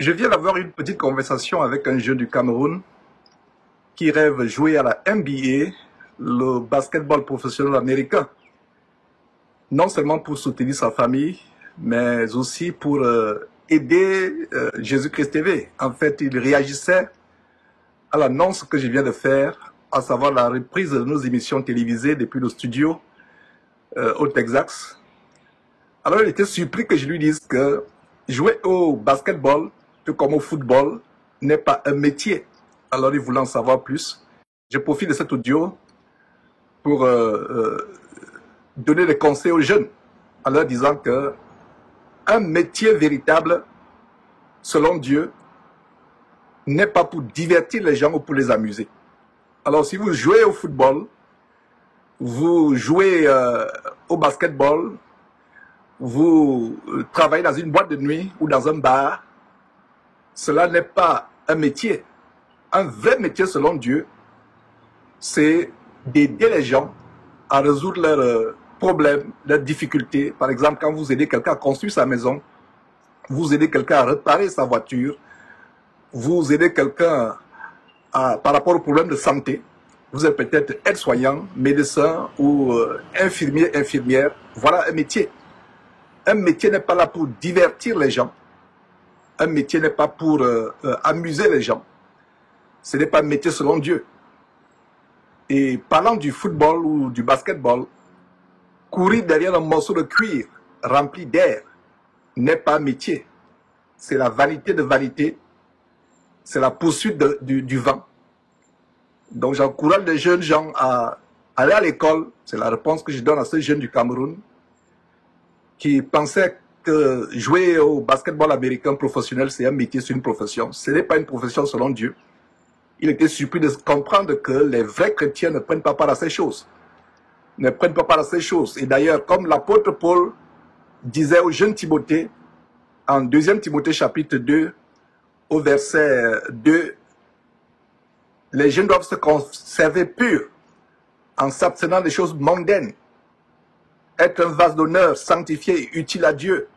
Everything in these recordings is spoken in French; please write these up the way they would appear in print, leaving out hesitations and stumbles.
Je viens d'avoir une petite conversation avec un jeune du Cameroun qui rêve jouer à la NBA, le basketball professionnel américain. Non seulement pour soutenir sa famille, mais aussi pour aider Jésus-Christ TV. En fait, il réagissait à l'annonce que je viens de faire, à savoir la reprise de nos émissions télévisées depuis le studio au Texas. Alors, il était surpris que je lui dise que jouer au basketball, tout comme au football, n'est pas un métier. Alors, il voulait en savoir plus. Je profite de cet audio pour donner des conseils aux jeunes, en leur disant que un métier véritable, selon Dieu, n'est pas pour divertir les gens ou pour les amuser. Alors, si vous jouez au football, vous jouez au basketball, vous travaillez dans une boîte de nuit ou dans un bar, cela n'est pas un métier. Un vrai métier selon Dieu, c'est d'aider les gens à résoudre leurs problèmes, leurs difficultés. Par exemple, quand vous aidez quelqu'un à construire sa maison, vous aidez quelqu'un à réparer sa voiture, vous aidez quelqu'un par rapport aux problèmes de santé. Vous êtes peut-être aide-soignant, médecin ou infirmier, infirmière. Voilà un métier. Un métier n'est pas là pour divertir les gens. Un métier n'est pas pour amuser les gens. Ce n'est pas un métier selon Dieu. Et parlant du football ou du basketball, courir derrière un morceau de cuir rempli d'air n'est pas un métier. C'est la vanité de vanité. C'est la poursuite du vent. Donc j'encourage les jeunes gens à aller à l'école. C'est la réponse que je donne à ces jeunes du Cameroun qui pensaient que jouer au basketball américain professionnel, c'est un métier, c'est une profession. Ce n'est pas une profession selon Dieu. Il était surpris de comprendre que les vrais chrétiens ne prennent pas part à ces choses. Ne prennent pas part à ces choses. Et d'ailleurs, comme l'apôtre Paul disait au jeune Timothée, en 2 Timothée chapitre 2, au verset 2, les jeunes doivent se conserver purs en s'abstenant des choses mondaines, être un vase d'honneur sanctifié et utile à Dieu,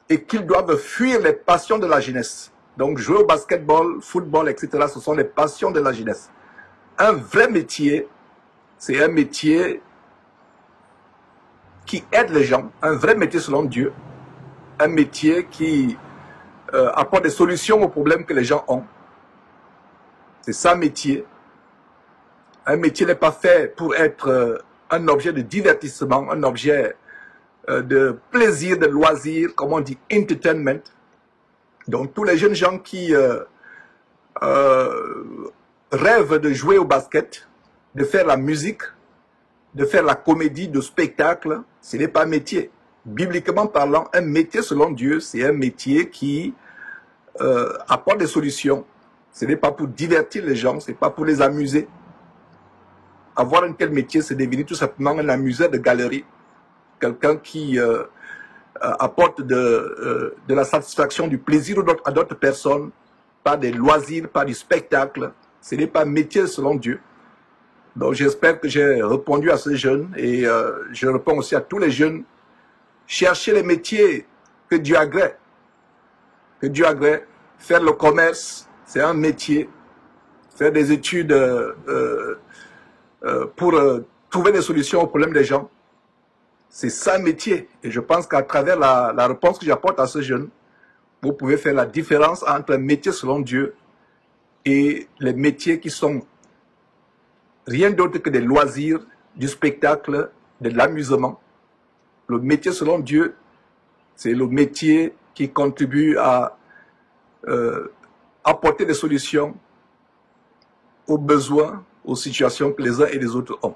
et qu'ils doivent fuir les passions de la jeunesse. Donc jouer au basketball, football, etc., ce sont les passions de la jeunesse. Un vrai métier, c'est un métier qui aide les gens, un vrai métier selon Dieu, un métier qui apporte des solutions aux problèmes que les gens ont. C'est ça, métier. Un métier n'est pas fait pour être un objet de divertissement, un objet de plaisir, de loisir, comme on dit, entertainment. Donc, tous les jeunes gens qui rêvent de jouer au basket, de faire la musique, de faire la comédie, de spectacle, ce n'est pas un métier. Bibliquement parlant, un métier selon Dieu, c'est un métier qui apporte des solutions. Ce n'est pas pour divertir les gens, ce n'est pas pour les amuser. Avoir un tel métier, c'est devenir tout simplement un amuseur de galerie. Quelqu'un qui apporte de la satisfaction, du plaisir à d'autres personnes, par des loisirs, par du spectacle. Ce n'est pas un métier selon Dieu. Donc j'espère que j'ai répondu à ces jeunes et je réponds aussi à tous les jeunes. Cherchez les métiers que Dieu agrée. Que Dieu agrée. Faire le commerce, c'est un métier. Faire des études pour trouver des solutions aux problèmes des gens, c'est ça un métier. Et je pense qu'à travers la réponse que j'apporte à ce jeune, vous pouvez faire la différence entre un métier selon Dieu et les métiers qui sont rien d'autre que des loisirs, du spectacle, de l'amusement. Le métier selon Dieu, c'est le métier qui contribue à apporter des solutions aux besoins, aux situations que les uns et les autres ont.